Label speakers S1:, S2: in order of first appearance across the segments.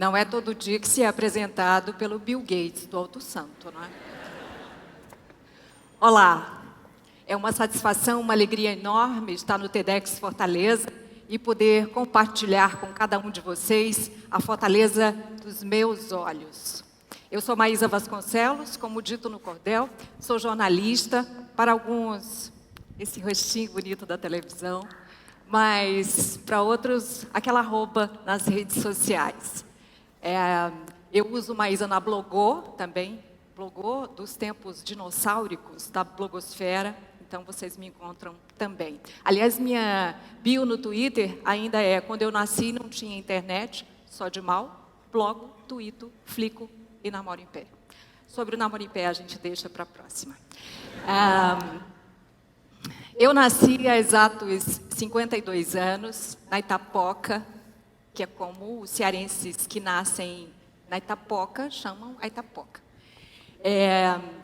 S1: Não é todo dia que se é apresentado pelo Bill Gates, do Alto Santo, não é? Olá, é uma satisfação, uma alegria enorme estar no TEDx Fortaleza e poder compartilhar com cada um de vocês a fortaleza dos meus olhos. Eu sou Maísa Vasconcelos, como dito no cordel, sou jornalista, para alguns, esse rostinho bonito da televisão, mas para outros, aquela arroba nas redes sociais. Eu uso Maísa na Blogô também, Blogô dos tempos dinossáuricos da blogosfera, então vocês me encontram também. Aliás, minha bio no Twitter ainda é: quando eu nasci não tinha internet, só de mal, blogo, tuito, flico e namoro em pé. Sobre o namoro em pé a gente deixa para a próxima. Eu nasci há exatos 52 anos, na Itapoca, que é como os cearenses que nascem na Itapoca chamam a Itapoca.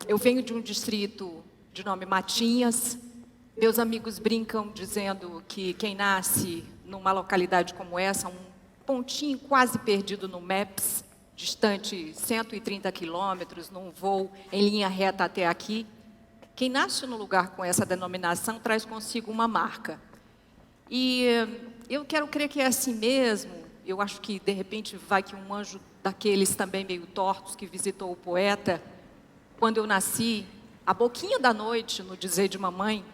S1: Eu venho de um distrito de nome Matinhas. Meus amigos brincam dizendo que quem nasce numa localidade como essa, um pontinho quase perdido no Maps, distante 130 quilômetros, num voo em linha reta até aqui, quem nasce num lugar com essa denominação traz consigo uma marca. E eu quero crer que é assim mesmo. Eu acho que, de repente, vai que um anjo daqueles também meio tortos que visitou o poeta, quando eu nasci, à boquinha da noite, no dizer de mamãe,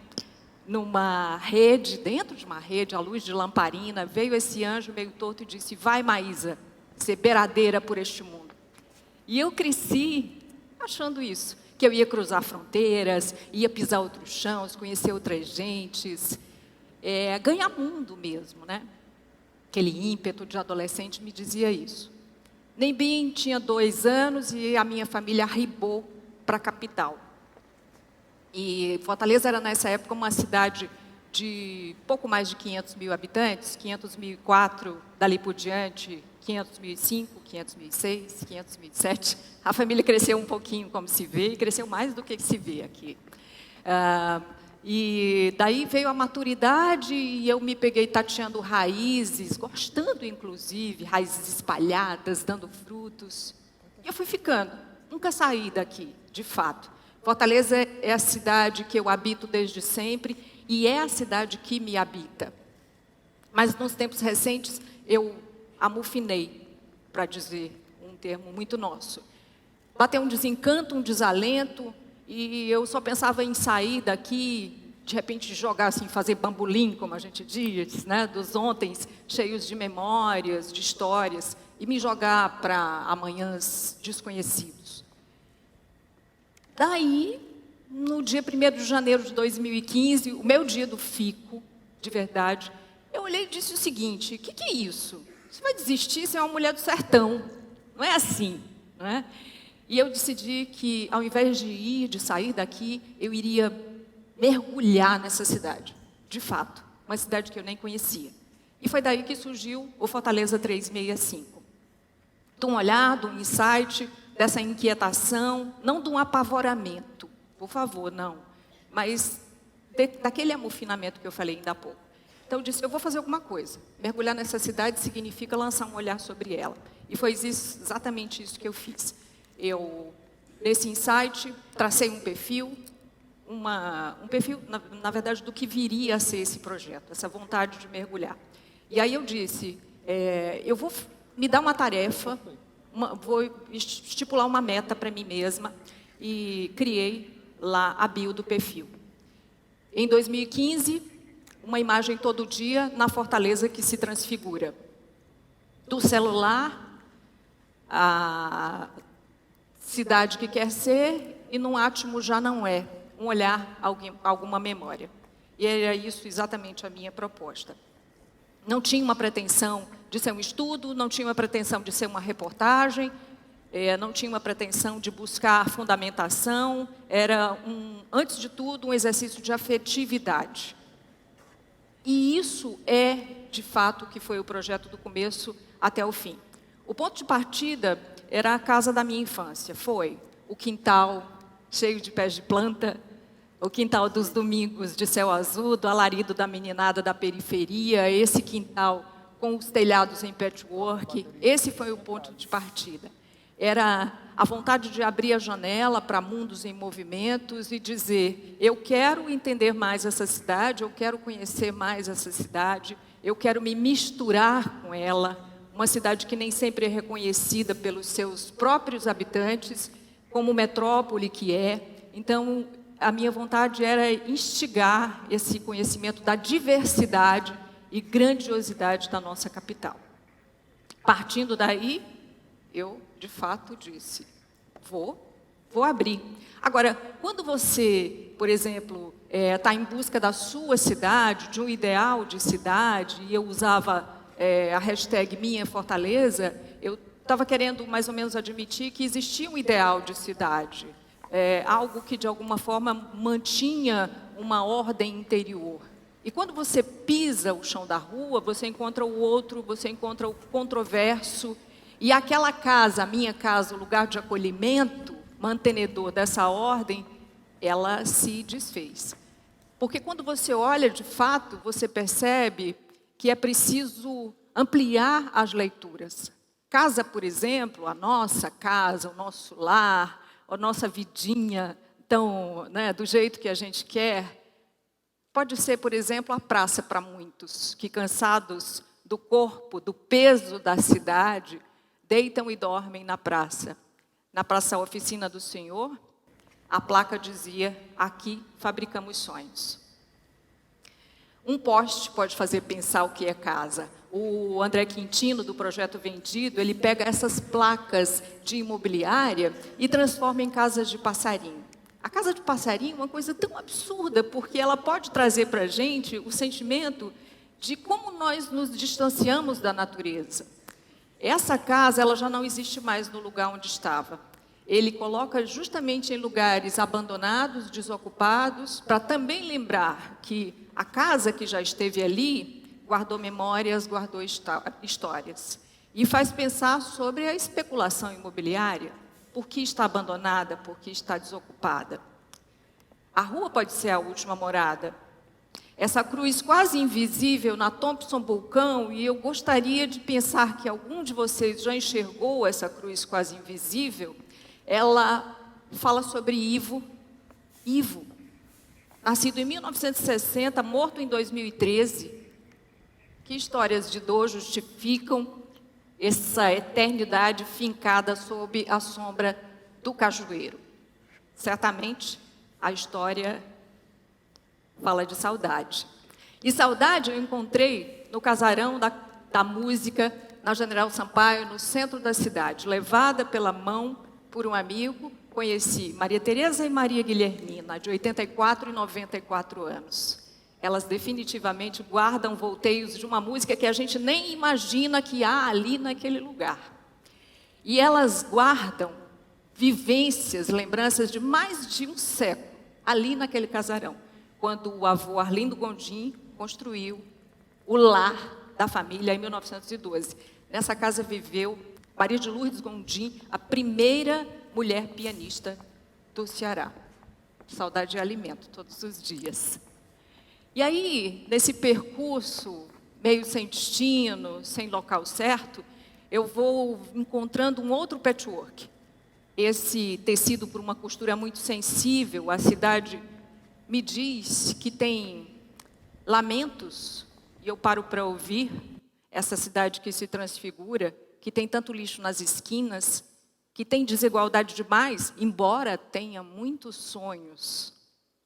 S1: numa rede, dentro de uma rede, à luz de lamparina, veio esse anjo meio torto e disse: vai, Maísa, ser beiradeira por este mundo. E eu cresci achando isso, que eu ia cruzar fronteiras, ia pisar outros chãos, conhecer outras gentes, ganhar mundo mesmo, né? Aquele ímpeto de adolescente me dizia isso. Nem bem tinha 2 anos e a minha família arribou para a capital. E Fortaleza era, nessa época, uma cidade de pouco mais de 500 mil habitantes, 500.004, dali por diante, 500.005, 500.006, 500.007. A família cresceu um pouquinho, como se vê, e cresceu mais do que se vê aqui. E daí veio a maturidade e eu me peguei tateando raízes, gostando, inclusive, raízes espalhadas, dando frutos. E eu fui ficando, nunca saí daqui, de fato. Fortaleza é a cidade que eu habito desde sempre e é a cidade que me habita. Mas nos tempos recentes eu amufinei, para dizer um termo muito nosso. Bateu um desencanto, um desalento, e eu só pensava em sair daqui, de repente jogar assim, fazer bambolim, como a gente diz, né, dos ontens cheios de memórias, de histórias, e me jogar para amanhãs desconhecidos. Daí, no dia 1º de janeiro de 2015, o meu dia do fico, de verdade, eu olhei e disse o seguinte: o que é isso? Você vai desistir, você é uma mulher do sertão. Não é assim, não é? E eu decidi que, ao invés de sair daqui, eu iria mergulhar nessa cidade, de fato, uma cidade que eu nem conhecia. E foi daí que surgiu o Fortaleza 365. De um olhar, de um insight, dessa inquietação, não de um apavoramento, por favor, não, mas daquele amofinamento que eu falei ainda há pouco. Então eu disse: eu vou fazer alguma coisa. Mergulhar nessa cidade significa lançar um olhar sobre ela. E foi exatamente isso que eu fiz. Eu, nesse insight, tracei um perfil, na verdade, do que viria a ser esse projeto, essa vontade de mergulhar. E aí eu disse: eu vou me dar uma tarefa, vou estipular uma meta para mim mesma, e criei lá a bio do perfil. Em 2015, uma imagem todo dia na Fortaleza que se transfigura. Do celular, a cidade que quer ser, e num átimo já não é. Um olhar, alguma memória. E era isso exatamente a minha proposta. Não tinha uma pretensão de ser um estudo, não tinha uma pretensão de ser uma reportagem, não tinha uma pretensão de buscar fundamentação, era, antes de tudo, um exercício de afetividade. E isso é, de fato, que foi o projeto do começo até o fim. O ponto de partida era a casa da minha infância, foi o quintal cheio de pés de planta, o quintal dos domingos de céu azul, do alarido da meninada da periferia, esse quintal com os telhados em patchwork. Esse foi o ponto de partida. Era a vontade de abrir a janela para mundos em movimentos e dizer: eu quero entender mais essa cidade, eu quero conhecer mais essa cidade, eu quero me misturar com ela. Uma cidade que nem sempre é reconhecida pelos seus próprios habitantes, como metrópole que é. Então, a minha vontade era instigar esse conhecimento da diversidade e grandiosidade da nossa capital. Partindo daí, eu, de fato, disse: vou abrir. Agora, quando você, por exemplo, está em busca da sua cidade, de um ideal de cidade, e eu usava a hashtag Minha Fortaleza, eu estava querendo mais ou menos admitir que existia um ideal de cidade, algo que de alguma forma mantinha uma ordem interior. E quando você pisa o chão da rua, você encontra o outro, você encontra o controverso, e aquela casa, a minha casa, o lugar de acolhimento, mantenedor dessa ordem, ela se desfez. Porque quando você olha de fato, você percebe que é preciso ampliar as leituras. Casa, por exemplo, a nossa casa, o nosso lar, a nossa vidinha, tão, do jeito que a gente quer, pode ser, por exemplo, a praça para muitos, que cansados do corpo, do peso da cidade, deitam e dormem na praça. Na praça Oficina do Senhor, a placa dizia: aqui fabricamos sonhos. Um poste pode fazer pensar o que é casa. O André Quintino, do Projeto Vendido, ele pega essas placas de imobiliária e transforma em casas de passarinho. A casa de passarinho é uma coisa tão absurda, porque ela pode trazer para a gente o sentimento de como nós nos distanciamos da natureza. Essa casa, ela já não existe mais no lugar onde estava. Ele coloca justamente em lugares abandonados, desocupados, para também lembrar que a casa que já esteve ali guardou memórias, guardou histórias. E faz pensar sobre a especulação imobiliária. Por que está abandonada? Por que está desocupada? A rua pode ser a última morada. Essa cruz quase invisível na Thompson Bulcão, e eu gostaria de pensar que algum de vocês já enxergou essa cruz quase invisível, ela fala sobre Ivo. Ivo, nascido em 1960, morto em 2013. Que histórias de dor justificam essa eternidade fincada sob a sombra do cajueiro? Certamente, a história fala de saudade. E saudade eu encontrei no casarão da música, na General Sampaio, no centro da cidade. Levada pela mão por um amigo, conheci Maria Tereza e Maria Guilhermina, de 84 e 94 anos. Elas definitivamente guardam volteios de uma música que a gente nem imagina que há ali naquele lugar. E elas guardam vivências, lembranças de mais de um século, ali naquele casarão, quando o avô Arlindo Gondim construiu o lar da família em 1912. Nessa casa viveu Maria de Lourdes Gondim, a primeira mulher pianista do Ceará. Saudade de alimento todos os dias. E aí, nesse percurso, meio sem destino, sem local certo, eu vou encontrando um outro patchwork. Esse tecido por uma costura muito sensível, a cidade me diz que tem lamentos, e eu paro para ouvir, essa cidade que se transfigura, que tem tanto lixo nas esquinas, que tem desigualdade demais, embora tenha muitos sonhos.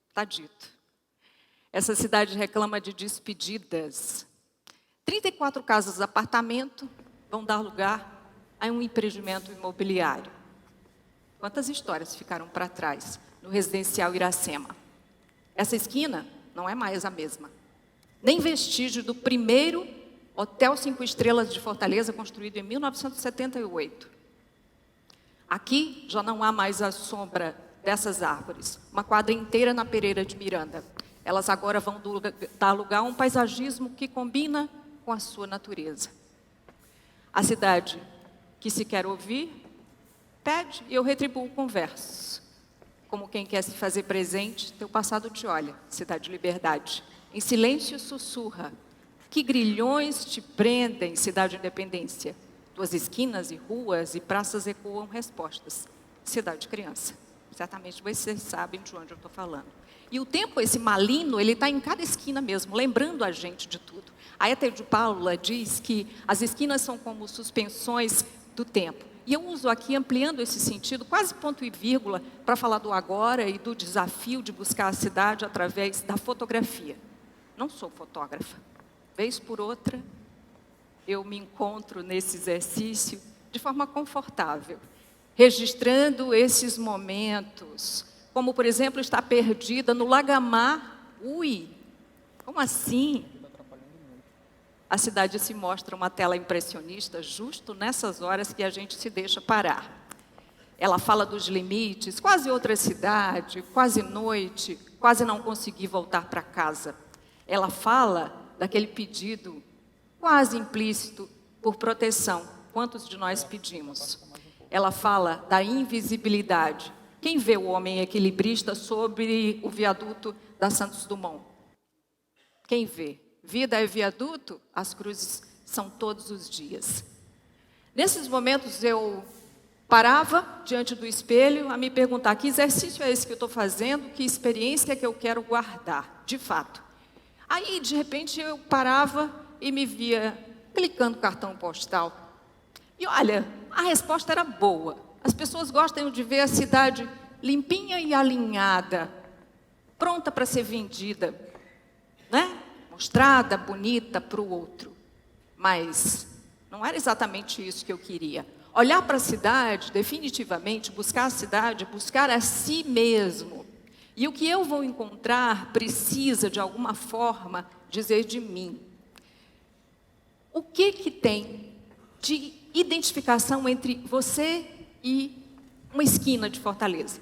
S1: Está dito. Essa cidade reclama de despedidas. 34 casas de apartamento vão dar lugar a um empreendimento imobiliário. Quantas histórias ficaram para trás no residencial Iracema? Essa esquina não é mais a mesma. Nem vestígio do primeiro Hotel 5 Estrelas de Fortaleza, construído em 1978. Aqui já não há mais a sombra dessas árvores. Uma quadra inteira na Pereira de Miranda. Elas agora vão dar lugar a um paisagismo que combina com a sua natureza. A cidade que se quer ouvir, pede e eu retribuo com versos. Como quem quer se fazer presente, teu passado te olha, cidade de liberdade. Em silêncio sussurra, Que grilhões te prendem, Cidade Independência? Tuas esquinas e ruas e praças ecoam respostas. Cidade Criança. Certamente vocês sabem de onde eu estou falando. E o tempo, esse maligno, ele está em cada esquina mesmo, lembrando a gente de tudo. A Ethel de Paula diz que as esquinas são como suspensões do tempo. E eu uso aqui, ampliando esse sentido, quase ponto e vírgula, para falar do agora e do desafio de buscar a cidade através da fotografia. Não sou fotógrafa. Vez por outra, eu me encontro nesse exercício de forma confortável, registrando esses momentos, como, por exemplo, estar perdida no Lagamar. Ui, como assim? A cidade se mostra uma tela impressionista justo nessas horas que a gente se deixa parar. Ela fala dos limites, quase outra cidade, quase noite, quase não consegui voltar para casa. Ela fala daquele pedido quase implícito por proteção. Quantos de nós pedimos? Ela fala da invisibilidade. Quem vê o homem equilibrista sobre o viaduto da Santos Dumont? Quem vê? Vida é viaduto, as cruzes são todos os dias. Nesses momentos eu parava diante do espelho a me perguntar: que exercício é esse que eu estou fazendo? Que experiência é que eu quero guardar, de fato? Aí, de repente, eu parava e me via clicando cartão postal. E olha, a resposta era boa. As pessoas gostam de ver a cidade limpinha e alinhada, pronta para ser vendida, né? Mostrada, bonita para o outro. Mas não era exatamente isso que eu queria. Olhar para a cidade, definitivamente, buscar a cidade, buscar a si mesmo. E o que eu vou encontrar precisa, de alguma forma, dizer de mim. O que tem de identificação entre você e uma esquina de Fortaleza?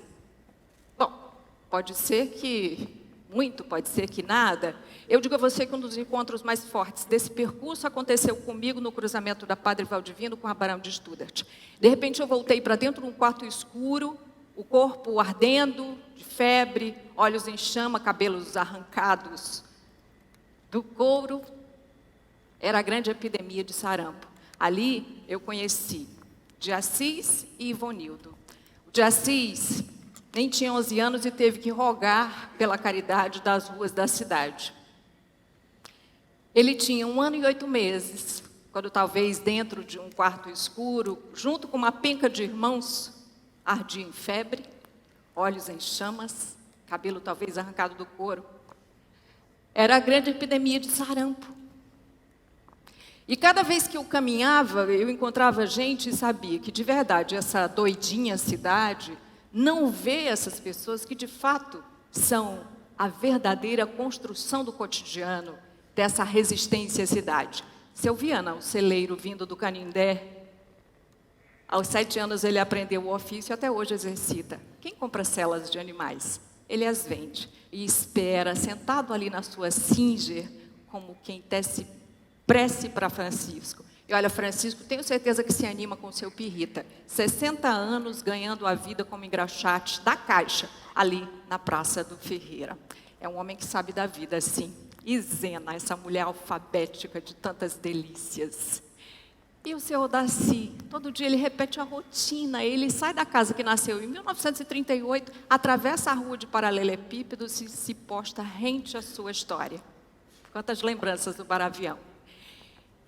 S1: Bom, pode ser que muito, pode ser que nada. Eu digo a você que um dos encontros mais fortes desse percurso aconteceu comigo no cruzamento da Padre Valdivino com a Barão de Studart. De repente eu voltei para dentro de um quarto escuro, o corpo ardendo de febre, olhos em chama, cabelos arrancados do couro. Era a grande epidemia de sarampo. Ali eu conheci de Assis e Ivonildo. O de Assis nem tinha 11 anos e teve que rogar pela caridade das ruas da cidade. Ele tinha 1 ano e 8 meses, quando talvez dentro de um quarto escuro, junto com uma penca de irmãos, ardia em febre, olhos em chamas, cabelo talvez arrancado do couro. Era a grande epidemia de sarampo. E cada vez que eu caminhava, eu encontrava gente e sabia que, de verdade, essa doidinha cidade não vê essas pessoas que, de fato, são a verdadeira construção do cotidiano dessa resistência à cidade. Seu Viana, o celeiro vindo do Canindé, aos 7 anos ele aprendeu o ofício e até hoje exercita. Quem compra celas de animais? Ele as vende e espera, sentado ali na sua Singer, como quem tece prece para Francisco. E olha, Francisco, tenho certeza que se anima com o seu pirrita. 60 anos ganhando a vida como engraxate da Caixa, ali na Praça do Ferreira. É um homem que sabe da vida, sim. E Zena, essa mulher alfabética de tantas delícias. E o seu Daci, todo dia ele repete a rotina. Ele sai da casa que nasceu em 1938, atravessa a rua de paralelepípedos e se posta rente à sua história. Quantas lembranças do Baravião.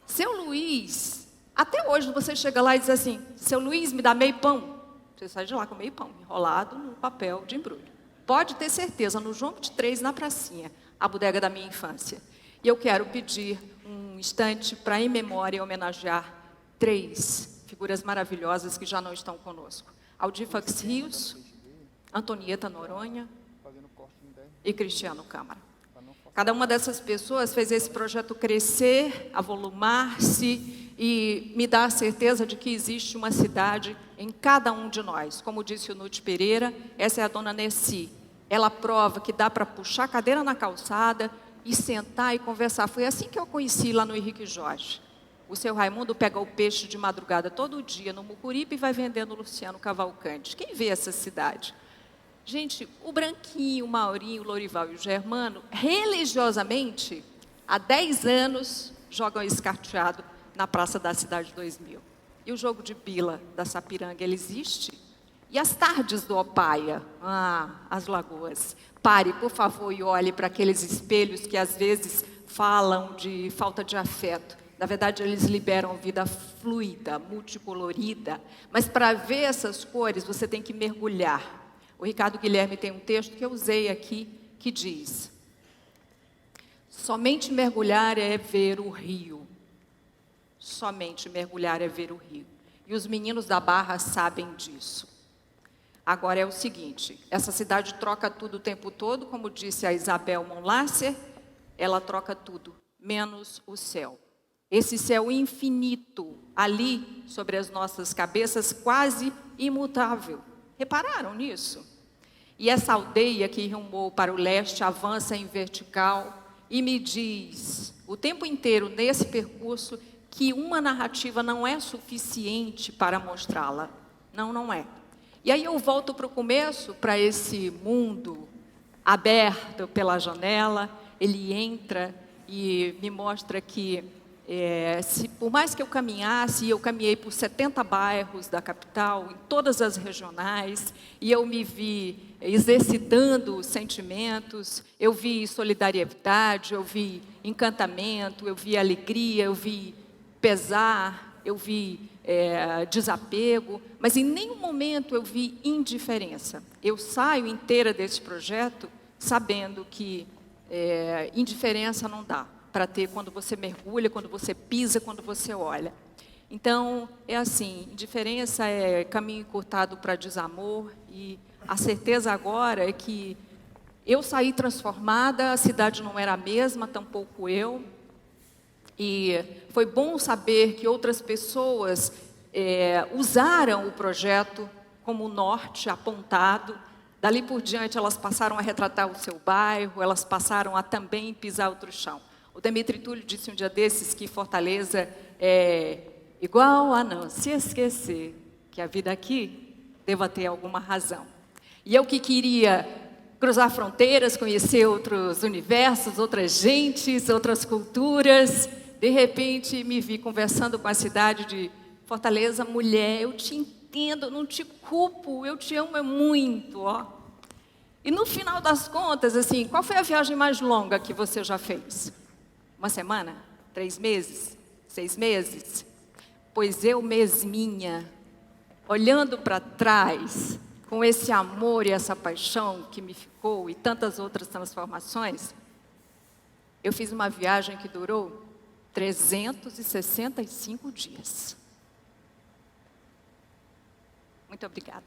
S1: Seu Luiz, até hoje você chega lá e diz assim: seu Luiz, me dá meio pão. Você sai de lá com meio pão, enrolado no papel de embrulho. Pode ter certeza, no João 23, na pracinha, a bodega da minha infância. E eu quero pedir um instante para, em memória, homenagear 3 figuras maravilhosas que já não estão conosco. Aldifax Rios, Antonieta Noronha e Cristiano Câmara. Cada uma dessas pessoas fez esse projeto crescer, avolumar-se e me dar a certeza de que existe uma cidade em cada um de nós. Como disse o Nuti Pereira, essa é a dona Nessi. Ela prova que dá para puxar a cadeira na calçada e sentar e conversar. Foi assim que eu conheci lá no Henrique Jorge. O seu Raimundo pega o peixe de madrugada todo dia no Mucuripe e vai vendendo o Luciano Cavalcante. Quem vê essa cidade? Gente, o Branquinho, o Maurinho, o Lorival e o Germano, religiosamente, há 10 anos, jogam escarteado na Praça da Cidade 2000. E o jogo de bila da Sapiranga, ele existe? E as tardes do Opaia? As lagoas. Pare, por favor, e olhe para aqueles espelhos que às vezes falam de falta de afeto. Na verdade, eles liberam vida fluida, multicolorida. Mas para ver essas cores, você tem que mergulhar. O Ricardo Guilherme tem um texto que eu usei aqui, que diz: somente mergulhar é ver o rio. Somente mergulhar é ver o rio. E os meninos da Barra sabem disso. Agora é o seguinte, essa cidade troca tudo o tempo todo, como disse a Isabel Monlasser, ela troca tudo, menos o céu. Esse céu infinito, ali, sobre as nossas cabeças, quase imutável. Repararam nisso? E essa aldeia que rumou para o leste avança em vertical e me diz, o tempo inteiro nesse percurso, que uma narrativa não é suficiente para mostrá-la. Não, não é. E aí eu volto para o começo, para esse mundo aberto pela janela, ele entra e me mostra que, por mais que eu caminhasse, eu caminhei por 70 bairros da capital, em todas as regionais, e eu me vi exercitando os sentimentos, eu vi solidariedade, eu vi encantamento, eu vi alegria, eu vi pesar, eu vi desapego, mas em nenhum momento eu vi indiferença. Eu saio inteira desse projeto sabendo que indiferença não dá para ter quando você mergulha, quando você pisa, quando você olha. Então, é assim, indiferença é caminho encurtado para desamor, e a certeza agora é que eu saí transformada, a cidade não era a mesma, tampouco eu. E foi bom saber que outras pessoas usaram o projeto como norte apontado. Dali por diante, elas passaram a retratar o seu bairro, elas passaram a também pisar outro chão. O Demetrio Túlio disse um dia desses que Fortaleza é igual a não se esquecer que a vida aqui deva ter alguma razão. E eu que queria cruzar fronteiras, conhecer outros universos, outras gentes, outras culturas, de repente me vi conversando com a cidade de Fortaleza. Mulher, eu te entendo, não te culpo, eu te amo muito, ó. E no final das contas, assim, qual foi a viagem mais longa que você já fez? 1 semana? 3 meses? 6 meses? Pois eu mesminha, olhando para trás, com esse amor e essa paixão que me ficou e tantas outras transformações, eu fiz uma viagem que durou 365 dias. Muito obrigada.